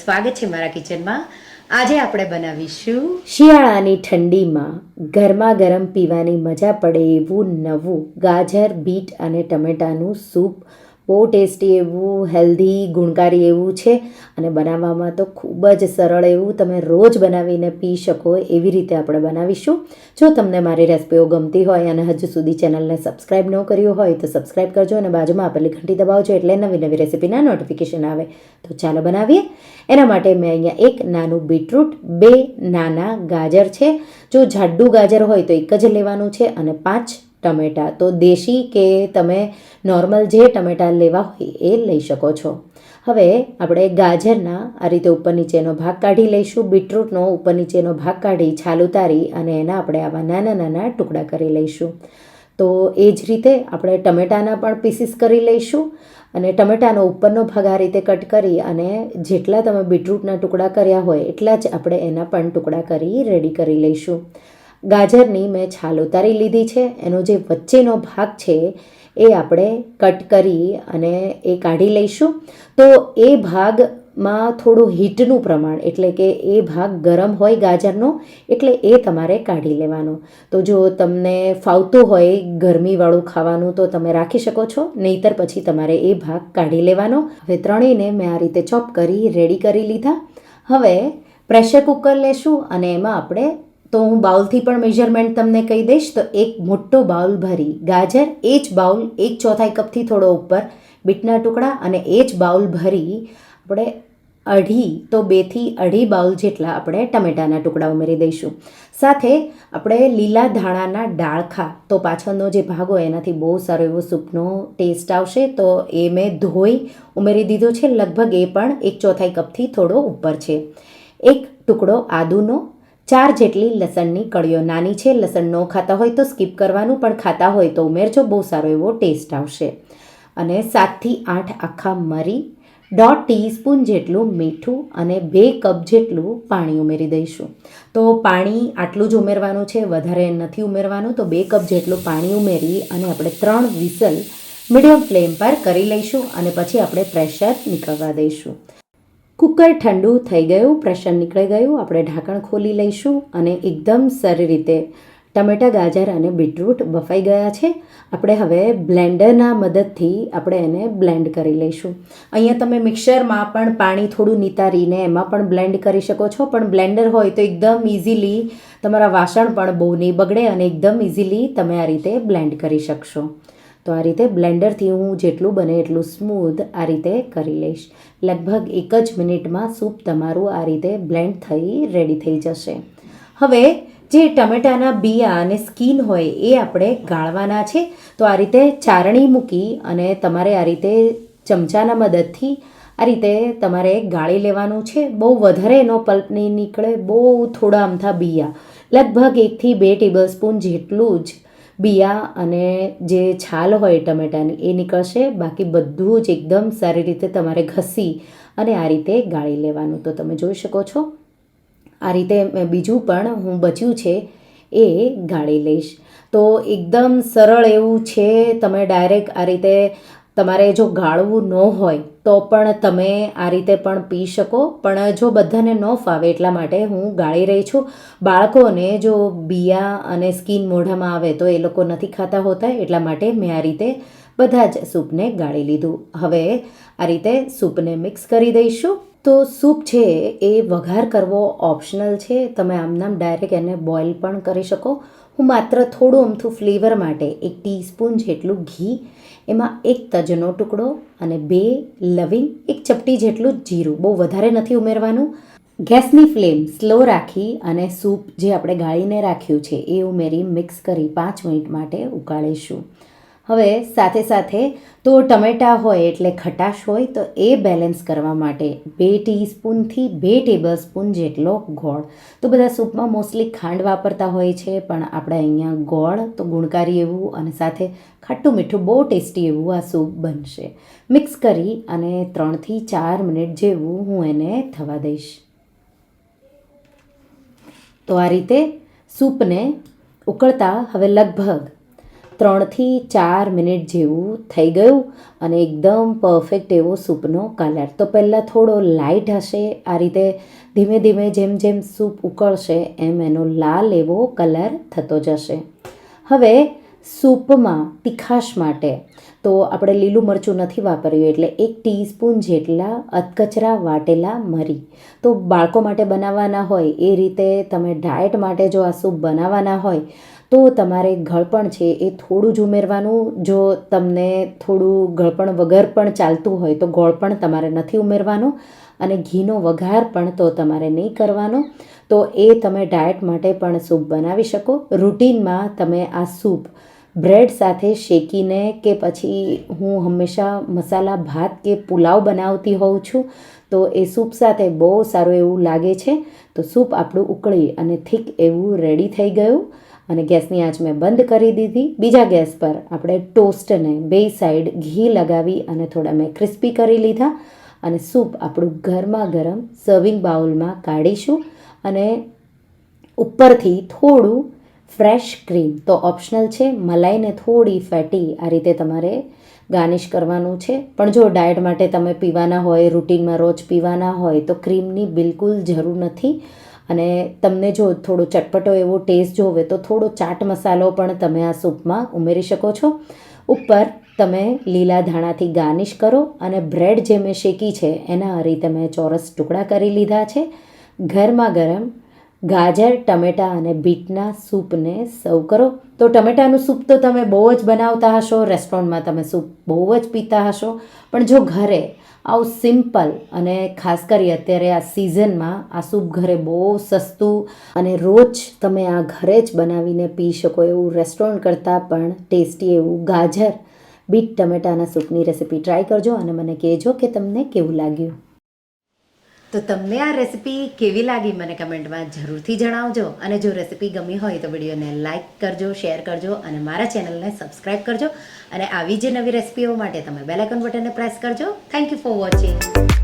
સ્વાગત છે મારા કિચનમાં. આજે આપણે બનાવીશું શિયાળાની ઠંડીમાં ગરમા ગરમ પીવાની મજા પડે એવું નવું ગાજર, બીટ અને ટમેટાનું સૂપ. બહુ ટેસ્ટી એવું, હેલ્ધી, ગુણકારી એવું છે અને બનાવવામાં તો ખૂબ જ સરળ એવું. તમે રોજ બનાવીને પી શકો એવી રીતે આપણે બનાવીશું. જો તમને મારી રેસિપીઓ ગમતી હોય અને હજુ સુધી ચેનલને સબસ્ક્રાઈબ ન કર્યું હોય તો સબસ્ક્રાઈબ કરજો અને બાજુમાં આપેલી ઘંટી દબાવજો એટલે નવી નવી રેસિપીના નોટિફિકેશન આવે. તો ચાલો બનાવીએ. એના માટે મેં અહીંયા એક નાનું બીટરૂટ, 2 નાના ગાજર છે. જો જાડું ગાજર હોય તો એક જ લેવાનું છે અને 5 ટમેટાં. તો દેશી કે તમે નોર્મલ જે ટમેટાં લેવા હોય એ લઈ શકો છો. હવે આપણે ગાજરના આ રીતે ઉપર નીચેનો ભાગ કાઢી લઈશું. બીટરૂટનો ઉપર નીચેનો ભાગ કાઢી છાલ ઉતારી અને એના આપણે આવા નાના નાના ટુકડા કરી લઈશું. તો એ જ રીતે આપણે ટમેટાના પણ પીસીસ કરી લઈશું અને ટમેટાનો ઉપરનો ભાગ આ રીતે કટ કરી અને જેટલા તમે બીટરૂટના ટુકડા કર્યા હોય એટલા જ આપણે એના પણ ટુકડા કરી રેડી કરી લઈશું. ગાજરની મેં છાલ ઉતારી લીધી છે. એનો જે વચ્ચેનો ભાગ છે એ આપણે કટ કરી અને એ કાઢી લઈશું. તો એ ભાગમાં થોડું હીટનું પ્રમાણ એટલે કે એ ભાગ ગરમ હોય ગાજરનો એટલે એ તમારે કાઢી લેવાનો. તો જો તમને ફાવતું હોય ગરમીવાળું ખાવાનું તો તમે રાખી શકો છો, નહીંતર પછી તમારે એ ભાગ કાઢી લેવાનો. હવે ત્રણેયને મેં આ રીતે ચોપ કરી રેડી કરી લીધા. હવે પ્રેશર કુકર લેશું અને એમાં આપણે તો હું બાઉલથી પણ મેઝરમેન્ટ તમને કહી દઈશ. તો એક મોટો બાઉલ ભરી ગાજર, એ જ બાઉલ 1/4 કપથી થોડો ઉપર બીટના ટુકડા અને એ જ બાઉલ ભરી આપણે 2 થી અઢી બાઉલ જેટલા આપણે ટમેટાના ટુકડા ઉમેરી દઈશું. સાથે આપણે લીલા ધાણાના ડાળખા, તો પાછળનો જે ભાગ હોય એનાથી બહુ સારો એવો સૂપનો ટેસ્ટ આવશે. તો એ મેં ધોઈ ઉમેરી દીધો છે. લગભગ એ પણ 1/4 કપથી થોડો ઉપર છે. એક ટુકડો આદુનો, 4 જેટલી લસણની કળીઓ. નાની છે, લસણ ન ખાતા હોય તો સ્કીપ કરવાનું, પણ ખાતા હોય તો ઉમેરજો, બહુ સારો એવો ટેસ્ટ આવશે. અને 7 થી 8 આખા મરી, 1/2 ટીસ્પૂન જેટલું મીઠું અને 2 કપ જેટલું પાણી ઉમેરી દઈશું. તો પાણી આટલું જ ઉમેરવાનું છે, વધારે નથી ઉમેરવાનું. તો 2 કપ જેટલું પાણી ઉમેરી અને આપણે 3 વિસલ મીડિયમ ફ્લેમ પર કરી લઈશું અને પછી આપણે પ્રેશર નીકળવા દઈશું. કુકર ઠંડુ થઈ ગયું, પ્રેશર નીકળી ગયું. આપણે ઢાંકણ ખોલી લઈશું અને એકદમ સારી રીતે ટમેટા, ગાજર અને બીટરૂટ બફાઈ ગયા છે. આપણે હવે બ્લેન્ડરના મદદથી આપણે એને બ્લેન્ડ કરી લઈશું. અહીંયા તમે મિક્સરમાં પણ પાણી થોડું નિતારીને એમાં પણ બ્લેન્ડ કરી શકો છો, પણ બ્લેન્ડર હોય તો એકદમ ઇઝીલી તમારા વાસણ પણ બહુ નહીં બગડે અને એકદમ ઇઝીલી તમે આ રીતે બ્લેન્ડ કરી શકશો. તો આ રીતે બ્લેન્ડરથી હું જેટલું બને એટલું સ્મૂધ આ રીતે કરી લઈશ. લગભગ 1 જ મિનિટમાં સૂપ તમારું આ રીતે બ્લેન્ડ થઈ રેડી થઈ જશે. હવે જે ટમેટાના બિયા અને સ્કીન હોય એ આપણે ગાળવાના છે. તો આ રીતે ચારણી મૂકી અને તમારે આ રીતે ચમચાના મદદથી આ રીતે તમારે ગાળી લેવાનું છે. બહુ વધારે એનો પલ્પ નહીં નીકળે, બહુ થોડા અમથા બિયા, લગભગ 1 થી 2 ટેબલસ્પૂન જેટલું જ બિયા અને જે છાલ હોય ટમેટાની એ નીકળશે. બાકી બધું જ એકદમ સારી રીતે તમારે ઘસી અને આ રીતે ગાળી લેવાનું. તો તમે જોઈ શકો છો આ રીતે બીજું પણ હું બચ્યું છે એ ગાળી લઈશ. તો એકદમ સરળ એવું છે. તમે ડાયરેક્ટ આ રીતે તમારે જો ગાળવું ન હોય તો પણ તમે આ રીતે પણ પી શકો, પણ જો બધાને ન ફાવે એટલા માટે હું ગાળી રહી છું. બાળકોને જો બિયા અને સ્કીન મોઢામાં આવે તો એ લોકો નથી ખાતા હોતા, એટલા માટે મેં આ રીતે બધા જ સૂપને ગાળી લીધું. હવે આ રીતે સૂપને મિક્સ કરી દઈશું. તો સૂપ છે એ વઘાર કરવો ઓપ્શનલ છે. તમે આમનામ ડાયરેક્ટ એને બોઇલ પણ કરી શકો. હું માત્ર થોડું અમથું ફ્લેવર માટે 1 ટીસ્પૂન જેટલું ઘી, એમાં 1 તજનો ટુકડો અને 2 લવિંગ, 1 ચપટી જેટલું જીરું, બહુ વધારે નથી ઉમેરવાનું. ગેસની ફ્લેમ સ્લો રાખી અને સૂપ જે આપણે ગાળીને રાખ્યું છે એ ઉમેરી મિક્સ કરી 5 મિનિટ માટે ઉકાળીશું. હવે સાથે સાથે તો ટમેટાં હોય એટલે ખટાશ હોય, તો એ બેલેન્સ કરવા માટે 2 ટીસ્પૂનથી 2 ટેબલસ્પૂન જેટલો ગોળ. તો બધા સૂપમાં મોસ્ટલી ખાંડ વાપરતા હોય છે, પણ આપણે અહીંયા ગોળ તો ગુણકારી એવું અને સાથે ખાટું મીઠું બહુ ટેસ્ટી એવું આ સૂપ બનશે. મિક્સ કરી અને 3 થી 4 મિનિટ જેવું હું એને થવા દઈશ. તો આ રીતે સૂપને ઉકળતા હવે લગભગ 3થી 4 મિનિટ જેવું થઈ ગયું અને એકદમ પરફેક્ટ એવો સૂપનો કલર. તો પહેલાં થોડો લાઇટ હશે, આ રીતે ધીમે ધીમે જેમ જેમ સૂપ ઉકળશે એમ એનો લાલ એવો કલર થતો જશે. હવે સૂપમાં તીખાશ માટે તો આપણે લીલું મરચું નથી વાપર્યું, એટલે 1 ટીસ્પૂન જેટલા અધકચરા વાટેલા મરી. તો બાળકો માટે બનાવવાના હોય એ રીતે તમે ડાયટ માટે જો આ સૂપ બનાવવાના હોય તો તમારે ગળપણ છે એ થોડું જ ઉમેરવાનું. જો તમને થોડું ગળપણ વગર પણ ચાલતું હોય તો ગોળ પણ તમારે નથી ઉમેરવાનો અને ઘીનો વઘાર પણ તો તમારે નહીં કરવાનો. તો એ તમે ડાયટ માટે પણ સૂપ બનાવી શકો. રૂટીનમાં તમે આ સૂપ બ્રેડ સાથે શેકીને કે પછી હું હંમેશા મસાલા ભાત કે પુલાવ બનાવતી હોઉં છું, તો એ સૂપ સાથે બહુ સારું એવું લાગે છે. તો સૂપ આપણું ઉકળી અને થીક એવું રેડી થઈ ગયું અને ગેસની આંચ મેં બંધ કરી દીધી. બીજા ગેસ પર આપણે ટોસ્ટને 2 સાઈડ ઘી લગાવી અને થોડા મેં ક્રિસ્પી કરી લીધા અને સૂપ આપણું ગરમા ગરમ સર્વિંગ બાઉલમાં કાઢીશું અને ઉપરથી થોડું ફ્રેશ ક્રીમ, તો ઓપ્શનલ છે, મલાઈને થોડી ફેટી આ રીતે તમારે ગાર્નિશ કરવાનું છે. પણ જો ડાયટ માટે તમે પીવાના હોય, રૂટીનમાં રોજ પીવાના હોય તો ક્રીમની બિલકુલ જરૂર નથી. અને તમને જો થોડો ચટપટો એવો ટેસ્ટ જોવે તો થોડો ચાટ મસાલો પણ તમે આ સૂપમાં ઉમેરી શકો છો. ઉપર તમે લીલા ધાણાથી ગાર્નિશ કરો અને બ્રેડ જે મેં શેકી છે એના આ રીતે મેં ચોરસ ટુકડા કરી લીધા છે. ગરમા ગરમ ગાજર, ટમેટાં અને બીટના સૂપને સર્વ કરો. તો ટમેટાનું સૂપ તો તમે બહુ જ બનાવતા હશો, રેસ્ટોરન્ટમાં તમે સૂપ બહુ જ પીતા હશો, પણ જો ઘરે આવું સિમ્પલ અને ખાસ કરી અત્યારે આ સિઝનમાં આ સૂપ ઘરે બહુ સસ્તું અને રોજ તમે આ ઘરે જ બનાવીને પી શકો એવું રેસ્ટોરન્ટ કરતાં પણ ટેસ્ટી એવું ગાજર બીટ ટમેટાના સૂપની રેસીપી ટ્રાય કરજો અને મને કહેજો કે તમને કેવું લાગ્યું. તો તમને આ રેસીપી કેવી લાગી મને કમેન્ટમાં જરૂરથી જણાવજો. અને જો રેસીપી ગમી હોય તો વિડીયોને લાઇક કરજો, શેર કરજો અને મારા ચેનલને સબસ્ક્રાઈબ કરજો. અને આવી જે નવી રેસીપીઓ માટે તમે બેલ આઇકન બટનને પ્રેસ કરજો. Thank you for watching.